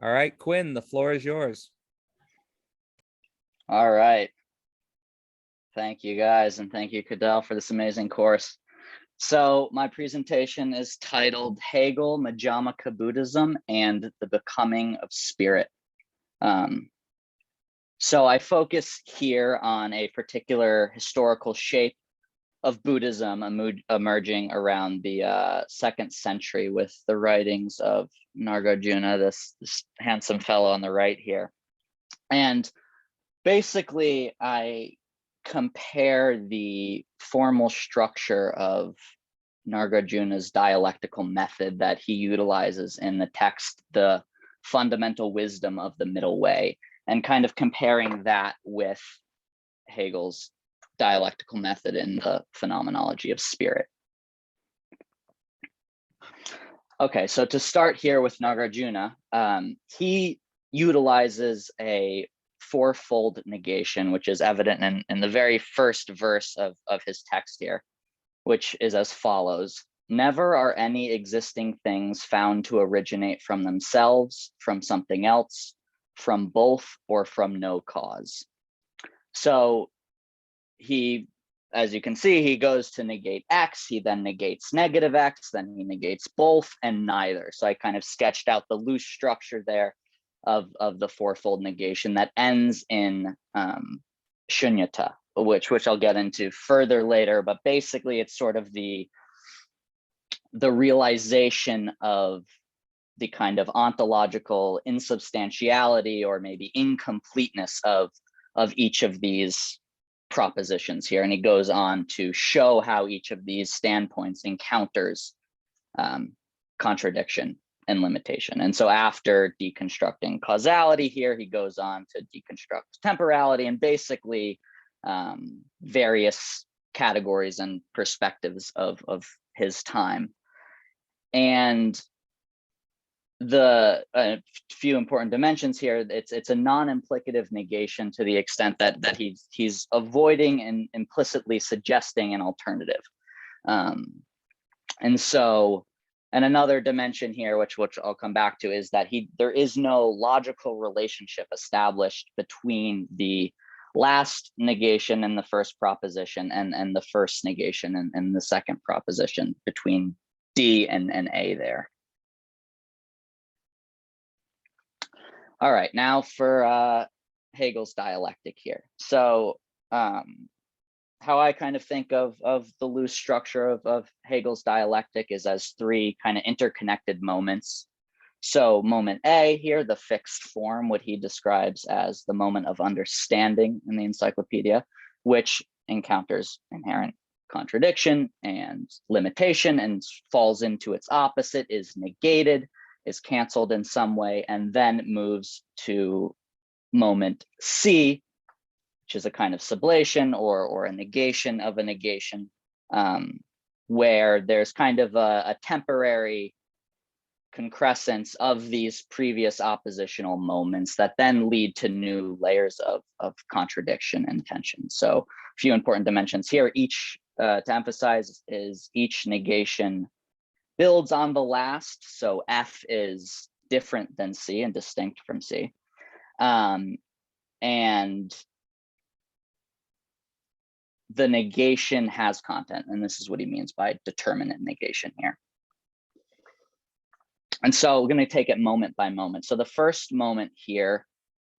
All right, Quinn, the floor is yours. All right. Thank you guys, and thank you, Cadell, for this amazing course. So my presentation is titled Hegel, Majamaka Buddhism, and the Becoming of Spirit. So I focus here on a particular historical shape of Buddhism emerging around the 2nd century with the writings of Nagarjuna, this handsome fellow on the right here. And basically, I compare the formal structure of Nagarjuna's dialectical method that he utilizes in the text, The Fundamental Wisdom of the Middle Way, and kind of comparing that with Hegel's dialectical method in the Phenomenology of Spirit. Okay, so to start here with Nagarjuna, he utilizes a fourfold negation, which is evident in the very first verse of his text here, which is as follows: never are any existing things found to originate from themselves, from something else, from both, or from no cause. So he, as you can see, he goes to negate X, he then negates negative X, then he negates both and neither. So I kind of sketched out the loose structure there of the fourfold negation that ends in shunyata, which I'll get into further later, but basically it's sort of the realization of the kind of ontological insubstantiality or maybe incompleteness of each of these propositions here. And he goes on to show how each of these standpoints encounters contradiction and limitation. And so after deconstructing causality here, he goes on to deconstruct temporality and basically various categories and perspectives of his time. And the few important dimensions here, it's a non-implicative negation to the extent that he's avoiding and implicitly suggesting an alternative. And so, and another dimension here, which I'll come back to, is that there is no logical relationship established between the last negation in the first proposition and the first negation in the second proposition, between D and A there. All right, now for Hegel's dialectic here. So how I kind of think of the loose structure of Hegel's dialectic is as three kind of interconnected moments. So moment A here, the fixed form, what he describes as the moment of understanding in the encyclopedia, which encounters inherent contradiction and limitation and falls into its opposite, is negated, is canceled in some way, and then moves to moment C, which is a kind of sublation or a negation of a negation, where there's kind of a temporary concrescence of these previous oppositional moments that then lead to new layers of contradiction and tension. So a few important dimensions here. Each, to emphasize, is each negation builds on the last. So F is different than C and distinct from C. And the negation has content, and this is what he means by determinate negation here. And so we're going to take it moment by moment. So the first moment here,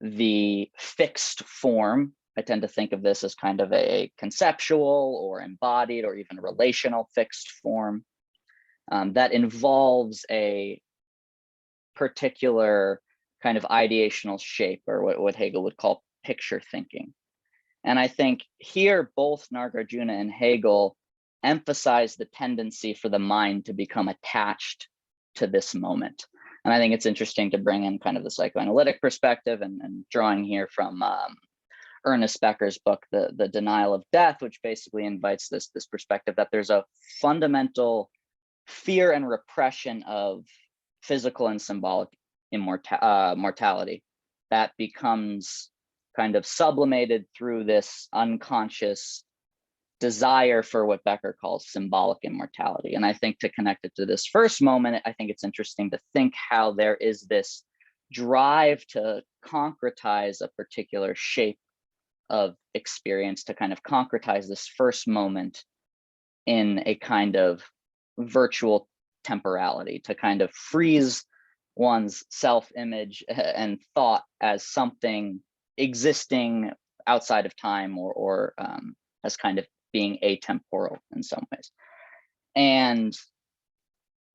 the fixed form, I tend to think of this as kind of a conceptual or embodied or even relational fixed form that involves a particular kind of ideational shape, or what Hegel would call picture thinking. And I think here both Nagarjuna and Hegel emphasize the tendency for the mind to become attached to this moment. And I think it's interesting to bring in kind of the psychoanalytic perspective and drawing here from Ernest Becker's book, The Denial of Death, which basically invites this perspective that there's a fundamental fear and repression of physical and symbolic mortality that becomes kind of sublimated through this unconscious desire for what Becker calls symbolic immortality. And I think to connect it to this first moment, I think it's interesting to think how there is this drive to concretize a particular shape of experience, to kind of concretize this first moment in a kind of virtual temporality, to kind of freeze one's self-image and thought as something existing outside of time, or as kind of being atemporal in some ways. And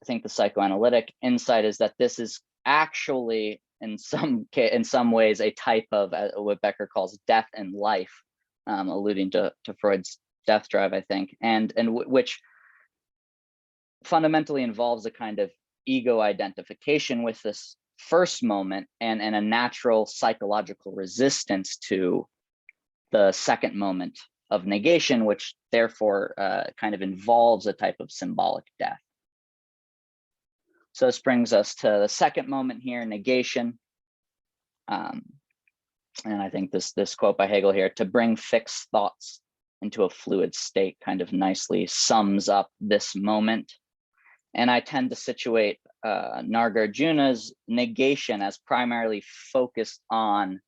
I think the psychoanalytic insight is that this is actually in some ways a type of what Becker calls death and life, alluding to Freud's death drive, I think, and which fundamentally involves a kind of ego identification with this first moment, and a natural psychological resistance to the second moment of negation, which therefore kind of involves a type of symbolic death. So this brings us to the second moment here, negation. And I think this quote by Hegel here, "To bring fixed thoughts into a fluid state," kind of nicely sums up this moment. And I tend to situate Nagarjuna's negation as primarily focused on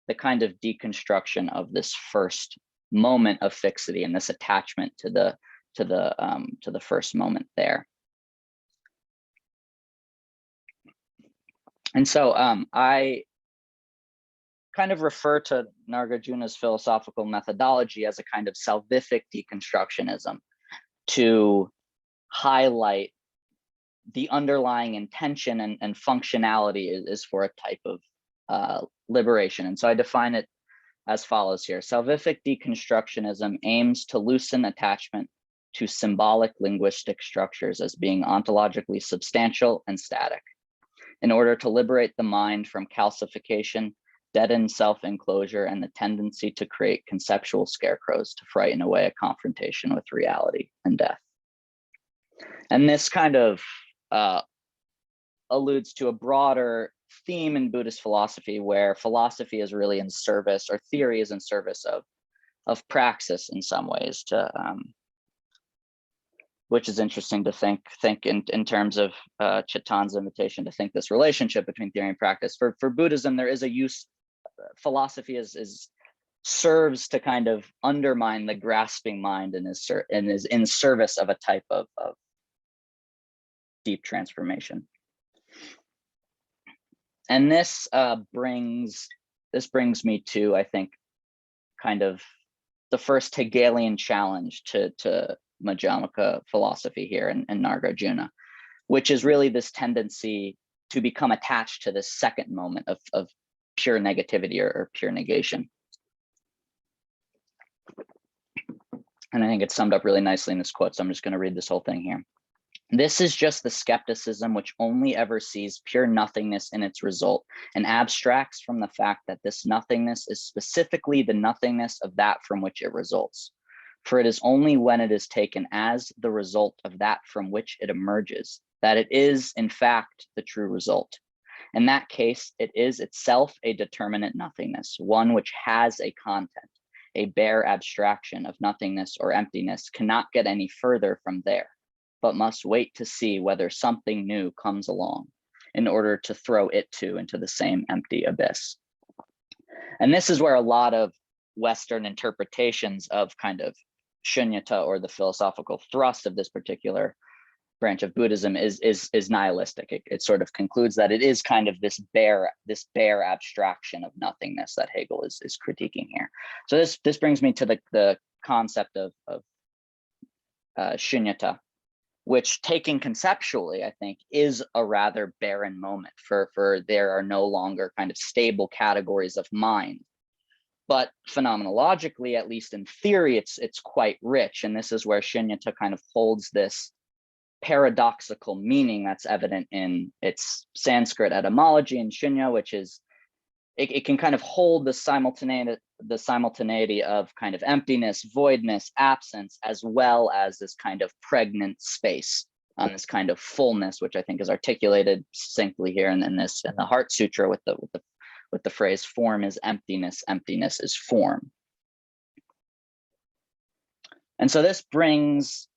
the kind of deconstruction of this first moment of fixity and this attachment to the first moment there. And so I kind of refer to Nagarjuna's philosophical methodology as a kind of salvific deconstructionism, to highlight the underlying intention and functionality is for a type of liberation. And so I define it as follows here. Salvific deconstructionism aims to loosen attachment to symbolic linguistic structures as being ontologically substantial and static, in order to liberate the mind from calcification, deadened self-enclosure, and the tendency to create conceptual scarecrows to frighten away a confrontation with reality and death. And this kind of alludes to a broader theme in Buddhist philosophy, where philosophy is really in service, or theory is in service of praxis in some ways, to which is interesting to think in terms of Chetan's invitation to think this relationship between theory and practice. For Buddhism, there is a use, philosophy serves to kind of undermine the grasping mind, and is in service of a type of deep transformation. And this brings me to, I think, kind of the first Hegelian challenge to Madhyamaka philosophy here in Nagarjuna, which is really this tendency to become attached to this second moment of pure negativity or pure negation. And I think it's summed up really nicely in this quote, so I'm just going to read this whole thing here. "This is just the skepticism which only ever sees pure nothingness in its result, and abstracts from the fact that this nothingness is specifically the nothingness of that from which it results. For it is only when it is taken as the result of that from which it emerges that it is, in fact, the true result. In that case, it is itself a determinate nothingness, one which has a content. A bare abstraction of nothingness or emptiness cannot get any further from there, but must wait to see whether something new comes along in order to throw it too into the same empty abyss." And this is where a lot of Western interpretations of kind of shunyata, or the philosophical thrust of this particular branch of Buddhism, is nihilistic. It sort of concludes that it is kind of this bare abstraction of nothingness that Hegel is critiquing here. So this brings me to the concept of shunyata, which, taken conceptually, I think, is a rather barren moment, for there are no longer kind of stable categories of mind. But phenomenologically, at least in theory, it's quite rich. And this is where shunyata kind of holds this paradoxical meaning that's evident in its Sanskrit etymology in shunya, which is, it can kind of hold the simultaneity of kind of emptiness, voidness, absence, as well as this kind of pregnant space, this kind of fullness, which I think is articulated succinctly here in the Heart Sutra with the phrase "form is emptiness, emptiness is form." And so this brings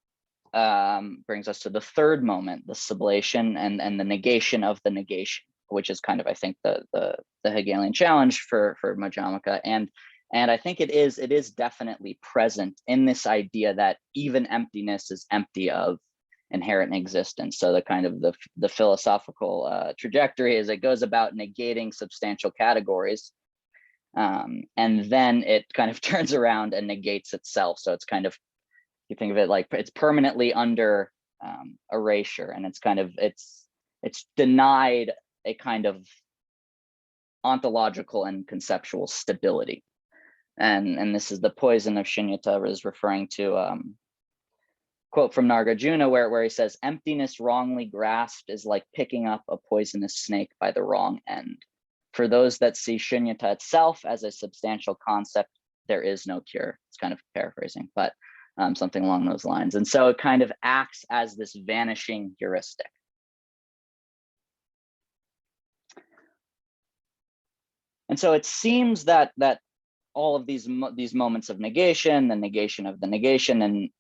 us to the third moment, the sublation and the negation of the negation. which is kind of, I think, the Hegelian challenge for Madhyamaka. And I think it is definitely present in this idea that even emptiness is empty of inherent existence. So the kind of the philosophical trajectory is it goes about negating substantial categories, and then it kind of turns around and negates itself. So it's kind of, you think of it like it's permanently under erasure, and it's kind of it's denied a kind of ontological and conceptual stability. And this is the poison of Shunyata is referring to quote from Nagarjuna where he says, emptiness wrongly grasped is like picking up a poisonous snake by the wrong end. For those that see Shunyata itself as a substantial concept, there is no cure. It's kind of paraphrasing, but something along those lines. And so it kind of acts as this vanishing heuristic. And so it seems that all of these moments of negation, the negation of the negation, and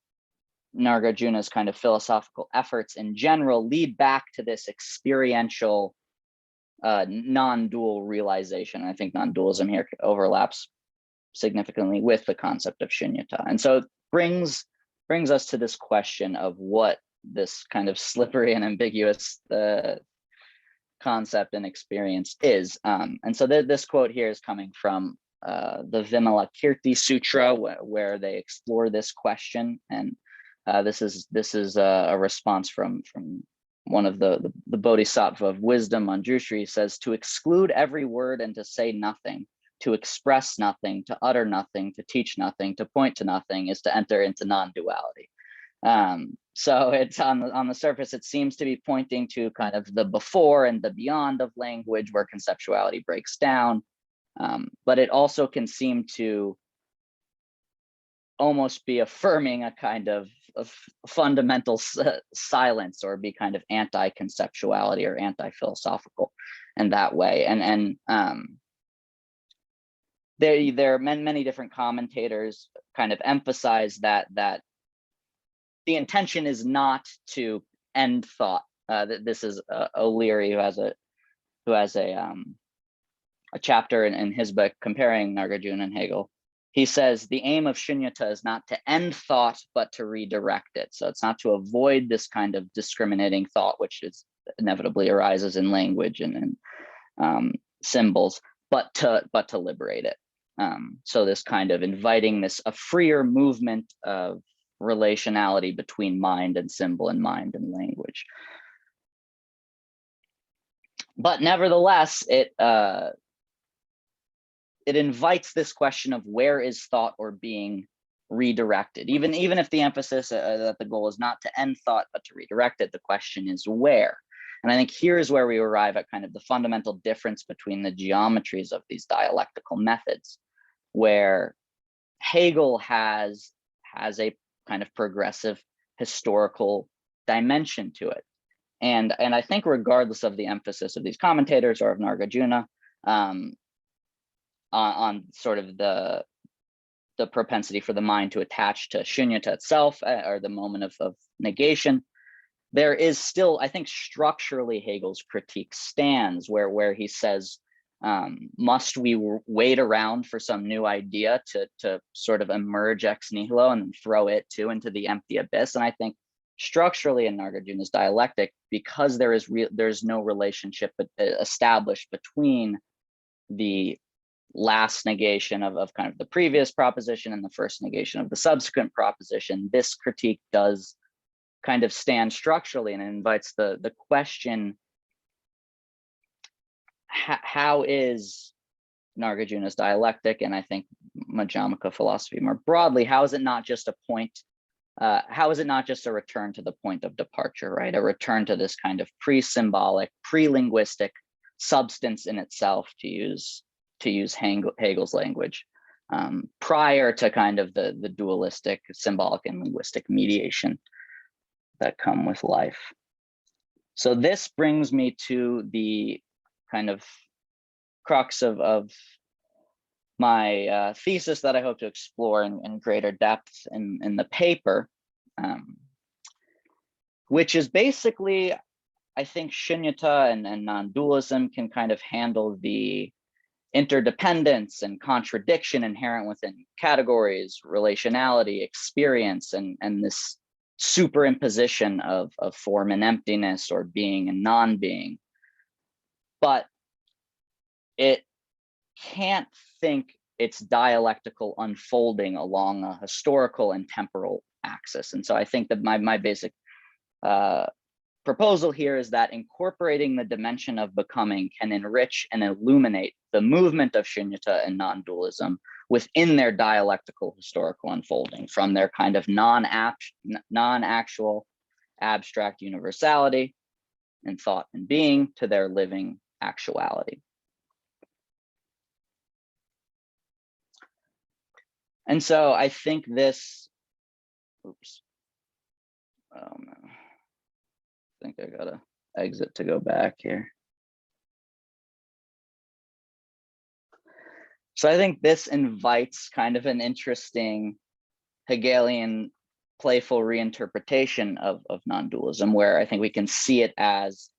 Nagarjuna's kind of philosophical efforts in general lead back to this experiential non-dual realization. I think non-dualism here overlaps significantly with the concept of shunyata. And so it brings us to this question of what this kind of slippery and ambiguous concept and experience is. And so this quote here is coming from the Vimalakirti Sutra, where they explore this question. And this is a response from one of the Bodhisattva of wisdom, Manjushri, says, to exclude every word and to say nothing, to express nothing, to utter nothing, to teach nothing, to point to nothing is to enter into non-duality. So it's on the surface, it seems to be pointing to kind of the before and the beyond of language where conceptuality breaks down. But it also can seem to almost be affirming a kind of fundamental silence, or be kind of anti-conceptuality or anti-philosophical in that way. And there are many different commentators kind of emphasize that the intention is not to end thought. This is O'Leary, who has a chapter in his book comparing Nagarjuna and Hegel. He says the aim of shunyata is not to end thought, but to redirect it. So it's not to avoid this kind of discriminating thought, which is inevitably arises in language and symbols, but to liberate it. So this kind of inviting a freer movement of relationality between mind and symbol and mind and language. But nevertheless, it invites this question of where is thought or being redirected. Even if the emphasis that the goal is not to end thought, but to redirect it, the question is where. And I think here's where we arrive at kind of the fundamental difference between the geometries of these dialectical methods, where Hegel has a kind of progressive historical dimension to it. And I think regardless of the emphasis of these commentators or of Nagarjuna, on sort of the propensity for the mind to attach to shunyata itself, or the moment of negation, there is still, I think, structurally Hegel's critique stands where he says, must we wait around for some new idea to sort of emerge ex nihilo and then throw it too into the empty abyss? And I think structurally in Nagarjuna's dialectic, because there's no relationship established between the last negation of kind of the previous proposition and the first negation of the subsequent proposition, this critique does kind of stand structurally, and it invites the question, how is Nagarjuna's dialectic, and I think Madhyamaka philosophy more broadly, how is it not just a point, how is it not just a return to the point of departure, right? A return to this kind of pre-symbolic, pre-linguistic substance in itself, to use Hegel's language, prior to kind of the dualistic, symbolic, and linguistic mediation that come with life. So this brings me to the kind of crux of my thesis that I hope to explore in greater depth in the paper, which is basically I think shunyata and non-dualism can kind of handle the interdependence and contradiction inherent within categories, relationality, experience, and this superimposition of form and emptiness, or being and non-being. But it can't think its dialectical unfolding along a historical and temporal axis. And so I think that my basic proposal here is that incorporating the dimension of becoming can enrich and illuminate the movement of shunyata and non-dualism within their dialectical historical unfolding, from their kind of non-actual abstract universality in thought and being to their living actuality. And so I think this, oops, oh no. I think I gotta exit to go back here. So I think this invites kind of an interesting Hegelian playful reinterpretation of non-dualism, where I think we can see it as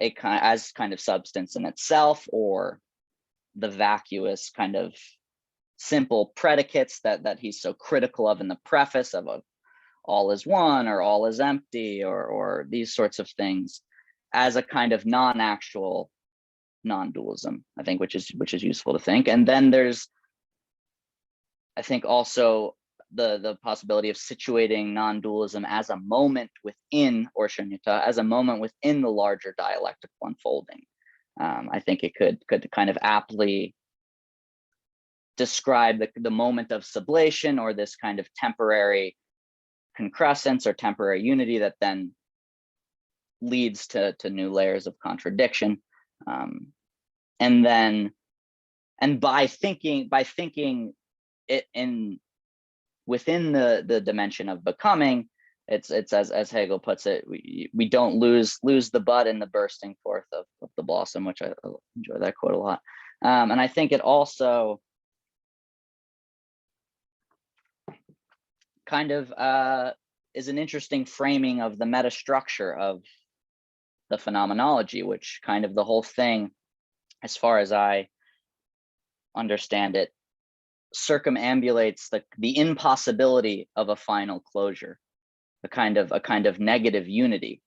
a kind of substance in itself, or the vacuous kind of simple predicates that he's so critical of in the preface of all is one, or all is empty, or these sorts of things, as a kind of non-actual non-dualism, I think, which is useful to think. And then there's, I think, also the possibility of situating non-dualism as a moment within, or shunyata as a moment within, the larger dialectical unfolding. I think it could kind of aptly describe the moment of sublation, or this kind of temporary concrescence or temporary unity that then leads to new layers of contradiction. And by thinking it within the dimension of becoming, it's as Hegel puts it, we don't lose the bud in the bursting forth of the blossom, which I enjoy that quote a lot. And I think it also kind of is an interesting framing of the meta structure of the phenomenology, which kind of the whole thing, as far as I understand it, circumambulates the impossibility of a final closure, a kind of negative unity.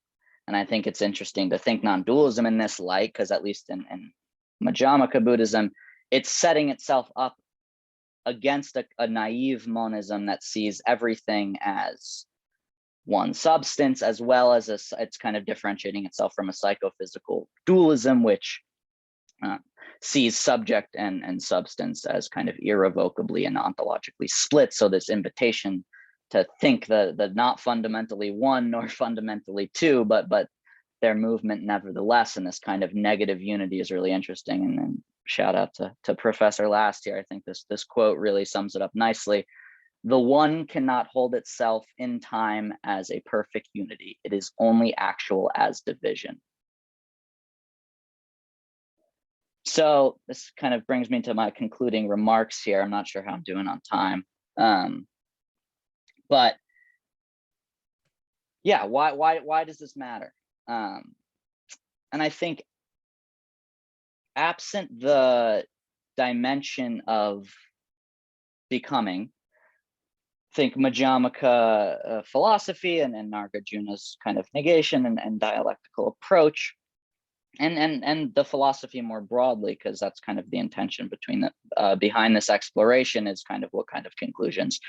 And I think it's interesting to think non-dualism in this light, because at least in Madhyamaka Buddhism, it's setting itself up against a naive monism that sees everything as one substance, as well as it's kind of differentiating itself from a psychophysical dualism, which sees subject and substance as kind of irrevocably and ontologically split. So this invitation to think the not fundamentally one nor fundamentally two, but their movement nevertheless, and this kind of negative unity is really interesting. And then shout out to Professor Last here. I think this quote really sums it up nicely. The one cannot hold itself in time as a perfect unity. It is only actual as division. So this kind of brings me to my concluding remarks here. I'm not sure how I'm doing on time. But yeah, why does this matter? And I think absent the dimension of becoming, think Madhyamaka philosophy and Nagarjuna's kind of negation and dialectical approach, and the philosophy more broadly, because that's kind of the intention between behind this exploration, is kind of what kind of conclusions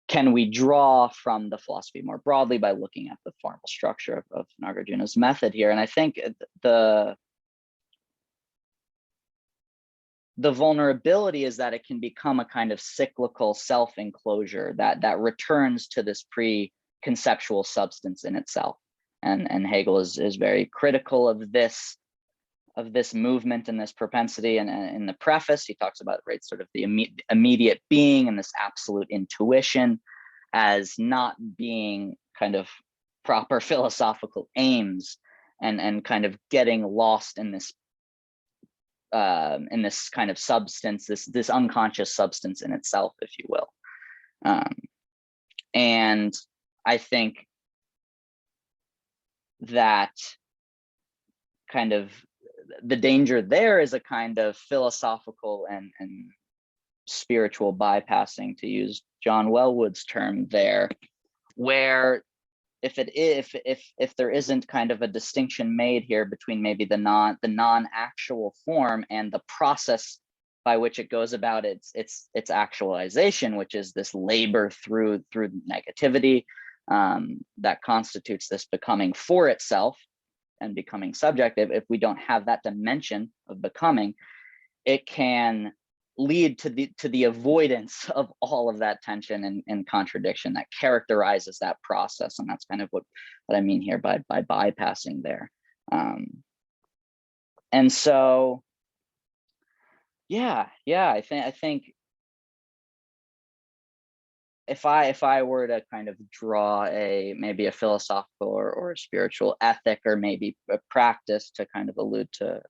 can we draw from the philosophy more broadly by looking at the formal structure of Nagarjuna's method here. And I think the vulnerability is that it can become a kind of cyclical self-enclosure that returns to this pre-conceptual substance in itself. And Hegel is very critical of this movement and this propensity. And in the preface, he talks about, right, sort of the immediate being and this absolute intuition as not being kind of proper philosophical aims, and kind of getting lost in this kind of substance, this unconscious substance in itself, if you will. And I think that kind of the danger there is a kind of philosophical and spiritual bypassing, to use John Wellwood's term there, where if there isn't kind of a distinction made here between maybe the non-actual form and the process by which it goes about its actualization, which is this labor through negativity, that constitutes this becoming for itself and becoming subjective. If we don't have that dimension of becoming, it can lead to the avoidance of all of that tension and contradiction that characterizes that process. And that's kind of what I mean here by bypassing there. And so, yeah, I think if I were to kind of draw maybe a philosophical or a spiritual ethic, or maybe a practice, to kind of allude to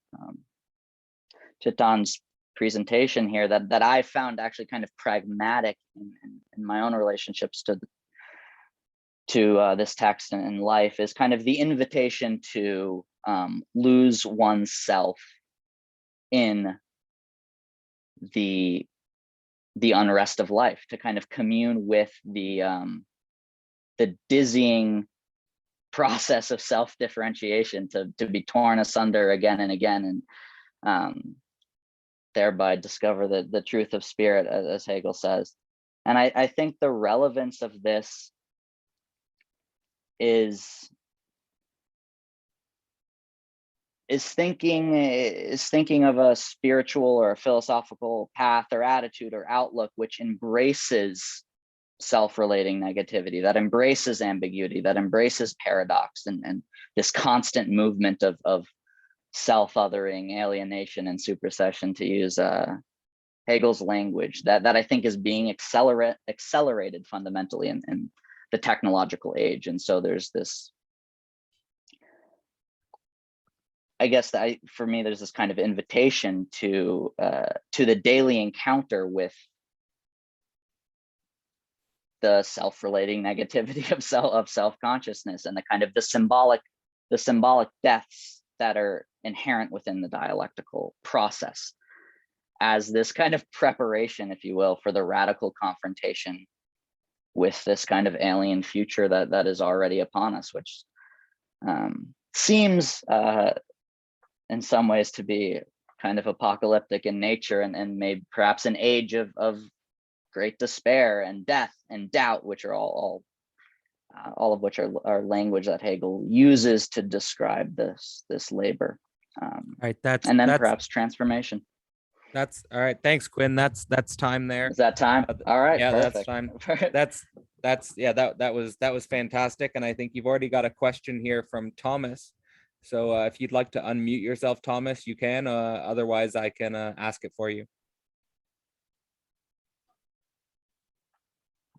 Don's presentation here, that I found actually kind of pragmatic in my own relationships to this text and life, is kind of the invitation to lose oneself in the unrest of life, to kind of commune with the dizzying process of self-differentiation, to be torn asunder again and again, and thereby discover the truth of spirit, as Hegel says. And I think the relevance of this is thinking of a spiritual or a philosophical path or attitude or outlook which embraces self-relating negativity, that embraces ambiguity, that embraces paradox, and this constant movement of self-othering, alienation, and supersession, to use Hegel's language, that I think is being accelerated fundamentally in the technological age. And so there's this, I guess that for me, there's this kind of invitation to the daily encounter with the self-relating negativity of self-consciousness, and the kind of the symbolic deaths that are inherent within the dialectical process, as this kind of preparation, if you will, for the radical confrontation with this kind of alien future that is already upon us, which seems in some ways to be kind of apocalyptic in nature, and maybe perhaps an age of great despair and death and doubt, which are all of which are language that Hegel uses to describe this labor. Right. And then perhaps transformation. That's all right. Thanks, Quinn. That's time there. Is that time? All right. Yeah, perfect. that's time. That was fantastic. And I think you've already got a question here from Thomas. So if you'd like to unmute yourself, Thomas, you can. Otherwise, I can ask it for you.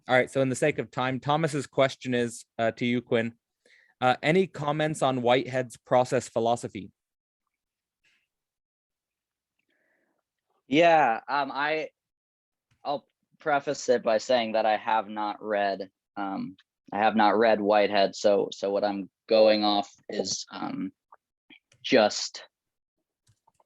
All right. So in the sake of time, Thomas's question is to you, Quinn. Any comments on Whitehead's process philosophy? Yeah, I'll preface it by saying that I have not read Whitehead, so what I'm going off is just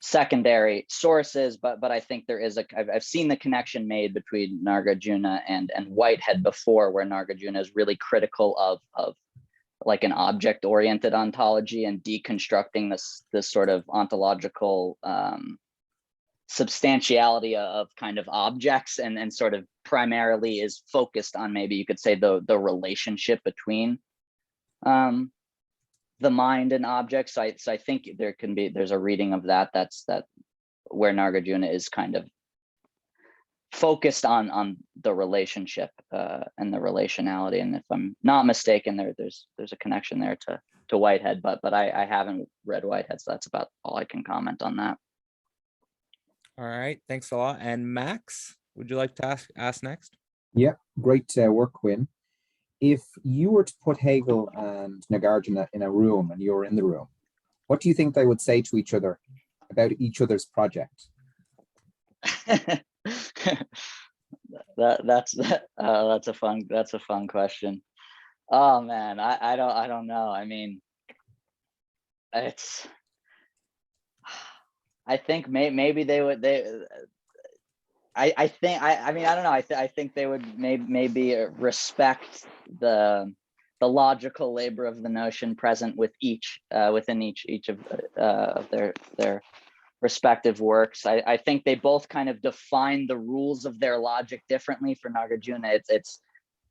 secondary sources, but I think there is I've seen the connection made between Nagarjuna and Whitehead before, where Nagarjuna is really critical of like an object-oriented ontology and deconstructing this sort of ontological substantiality of kind of objects, and sort of primarily is focused on, maybe you could say, the relationship between the mind and objects. So I think there's a reading of that's where Nagarjuna is kind of focused on the relationship and the relationality. And if I'm not mistaken, there's a connection there to Whitehead, but I haven't read Whitehead, so that's about all I can comment on that. All right, thanks a lot. And Max, would you like to ask next? Yeah, great work, Quinn. If you were to put Hegel and Nagarjuna in a room and you were in the room, what do you think they would say to each other about each other's project? That's a fun question. Oh man, I don't know. I mean, it's, I think maybe they would, I think, I mean, I don't know. I think they would maybe respect the logical labor of the notion present with within each of their respective works. I think they both kind of define the rules of their logic differently. For Nagarjuna, it's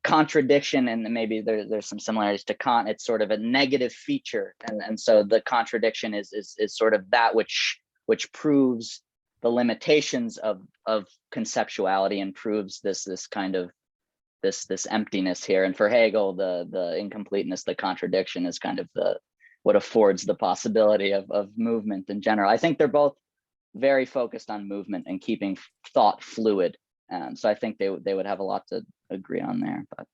contradiction, and maybe there's some similarities to Kant. It's sort of a negative feature, and so the contradiction is sort of that which proves the limitations of conceptuality and proves this kind of this emptiness here. And for Hegel, the incompleteness, the contradiction is kind of what affords the possibility of movement in general. I think they're both very focused on movement and keeping thought fluid. So I think they would have a lot to agree on there. But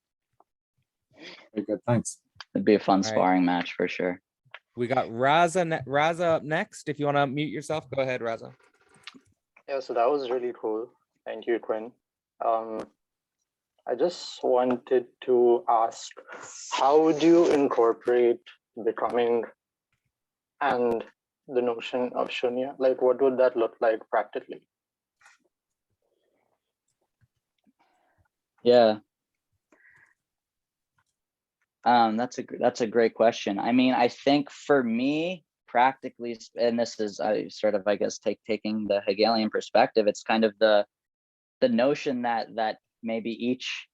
Very good, thanks. it'd be a fun All right. sparring match for sure. We got Raza up next. If you want to mute yourself, go ahead, Raza. Yeah, so that was really cool. Thank you, Quinn. I just wanted to ask, how do you incorporate becoming and the notion of shunya? Like, what would that look like practically? Yeah. That's a great question. I mean, I think for me, practically, and this is sort of, I guess, taking the Hegelian perspective, it's kind of the notion that maybe each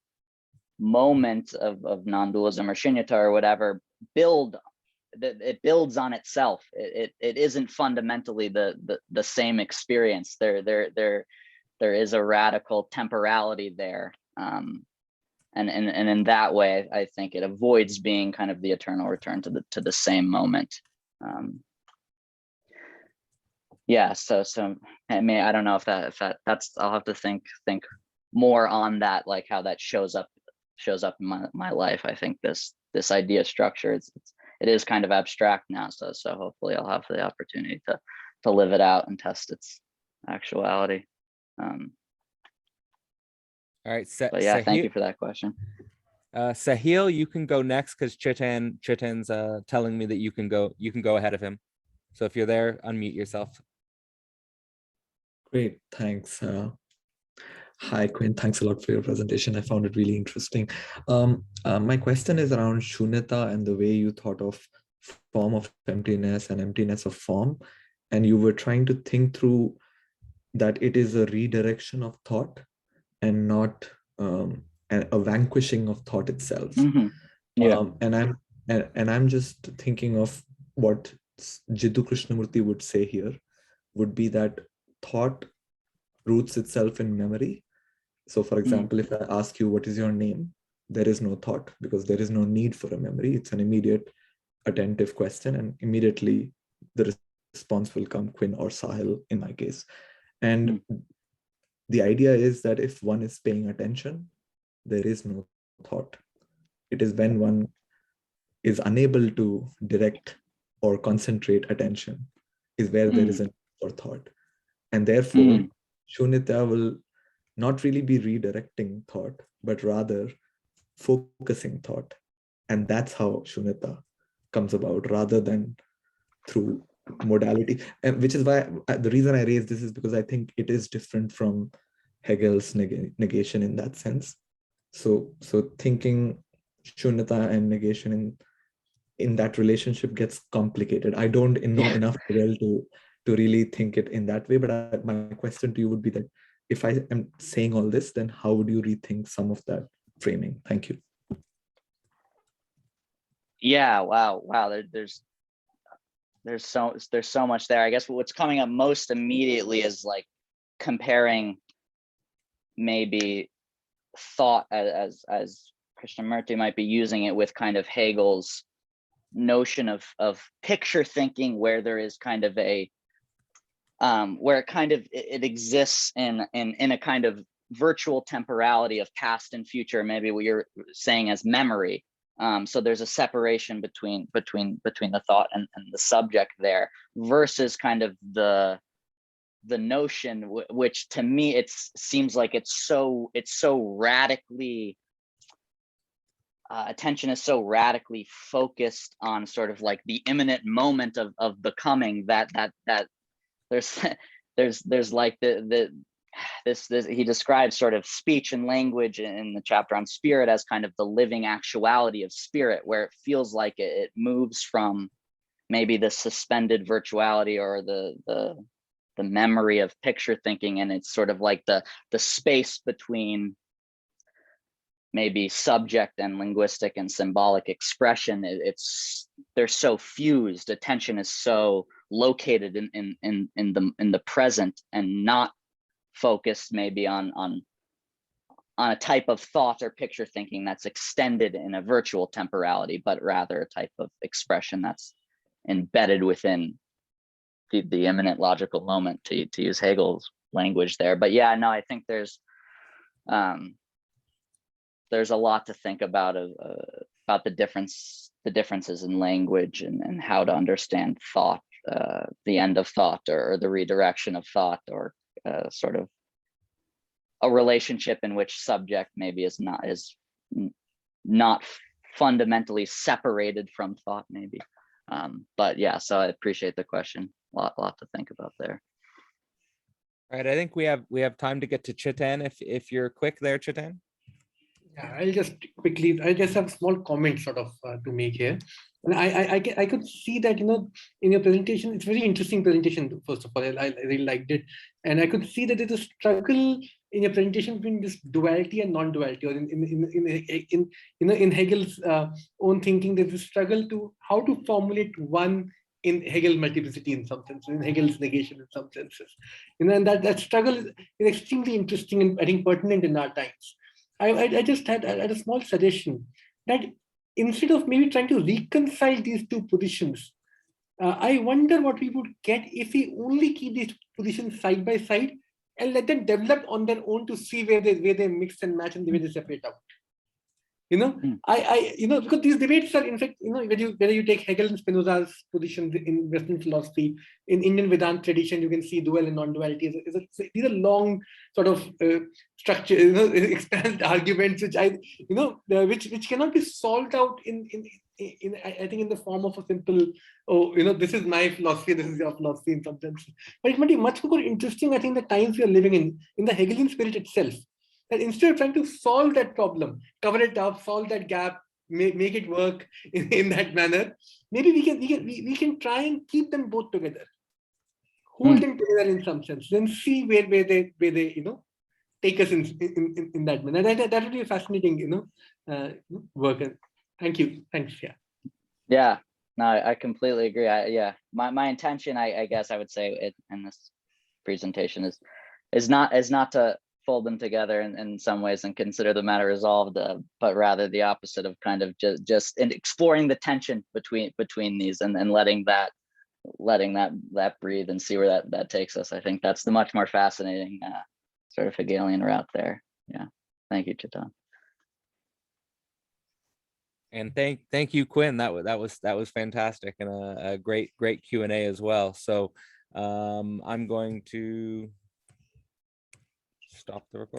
moment of non-dualism or shunyata or whatever it builds on itself. It isn't fundamentally the same experience. There is a radical temporality there. And in that way, I think it avoids being kind of the eternal return to the same moment. Yeah, so I mean, I don't know if that's, I'll have to think more on that, like how that shows up in my life. I think this idea structure, it is kind of abstract now, so hopefully I'll have the opportunity to live it out and test its actuality. All right, But yeah, thank you for that question. Sahil, you can go next because Chitan's telling me that you can go ahead of him. So if you're there, unmute yourself. Great, thanks. Hi, Quinn. Thanks a lot for your presentation. I found it really interesting. My question is around shunyata and the way you thought of form of emptiness and emptiness of form. And you were trying to think through that it is a redirection of thought and not a vanquishing of thought itself. Mm-hmm. Yeah. And I'm just thinking of what Jiddu Krishnamurti would say here, would be that thought roots itself in memory. So for example, if I ask you, what is your name? There is no thought because there is no need for a memory. It's an immediate attentive question, and immediately the response will come, Quinn or Sahil in my case. And the idea is that if one is paying attention, there is no thought. It is when one is unable to direct or concentrate attention is where there is a need for thought. And therefore, shunyata will not really be redirecting thought, but rather focusing thought. And that's how shunyata comes about, rather than through modality. And which is why the reason I raise this is because I think it is different from Hegel's negation in that sense. So thinking shunyata and negation in that relationship gets complicated. I don't know enough Hegel to really think it in that way. But my question to you would be that if I am saying all this, then how would you rethink some of that framing? Thank you. Yeah. Wow. There's so much there. I guess what's coming up most immediately is like comparing maybe thought as Krishnamurti might be using it with kind of Hegel's notion of picture thinking, where there is kind of a where it exists in a kind of virtual temporality of past and future, maybe what you're saying as memory. So there's a separation between the thought and the subject there, versus kind of the notion which to me it seems like it's so radically attention is so radically focused on sort of like the imminent moment of becoming that there's there's like this he describes sort of speech and language in the chapter on spirit as kind of the living actuality of spirit, where it feels like it moves from maybe the suspended virtuality or the memory of picture thinking, and it's sort of like the space between maybe subject and linguistic and symbolic expression. They're so fused. Attention is so located in the present and not focused maybe on a type of thought or picture thinking that's extended in a virtual temporality, but rather a type of expression that's embedded within the imminent logical moment, to use Hegel's language there. But yeah, no, I think there's a lot to think about the differences in language and how to understand thought, the end of thought or the redirection of thought, or sort of a relationship in which subject maybe is not fundamentally separated from thought maybe. But yeah, so I appreciate the question. Lot to think about there. All right, I think we have time to get to Chetan if you're quick there, Chetan. Yeah, I just have a small comment sort of to make here. And I could see that, in your presentation, it's a very interesting presentation, first of all. I really liked it. And I could see that there's a struggle in your presentation between this duality and non-duality, or in Hegel's own thinking, there's a struggle to how to formulate one in Hegel multiplicity in some sense, in Hegel's negation in some senses. And that struggle is extremely interesting and I think pertinent in our times. I just had a small suggestion that instead of maybe trying to reconcile these two positions, I wonder what we would get if we only keep these positions side by side and let them develop on their own to see where they mix and match and the way they separate out. Because these debates are, in fact, whether you take Hegel and Spinoza's positions in Western philosophy, in Indian Vedanta tradition, you can see dual and non-duality. These are long sort of structure, expanded arguments, which cannot be solved out in I think in the form of a simple, this is my philosophy, this is your philosophy in some sense. But it might be much more interesting, I think, the times we are living in the Hegelian spirit itself. That instead of trying to solve that problem, cover it up, solve that gap, make it work in that manner, maybe we can try and keep them both together, hold them together in some sense, then see where they take us in that manner. That would be a fascinating work. Thank you. Thanks. Yeah. Yeah. No, I completely agree. My intention, I guess I would say in this presentation is not to fold them together in some ways and consider the matter resolved, but rather the opposite of kind of just in exploring the tension between these and letting that breathe and see where that takes us. I think that's the much more fascinating sort of Hegelian route there. Yeah. Thank you, Chetan. And thank you, Quinn. That was fantastic and a great Q&A as well. So I'm going to stop the recording.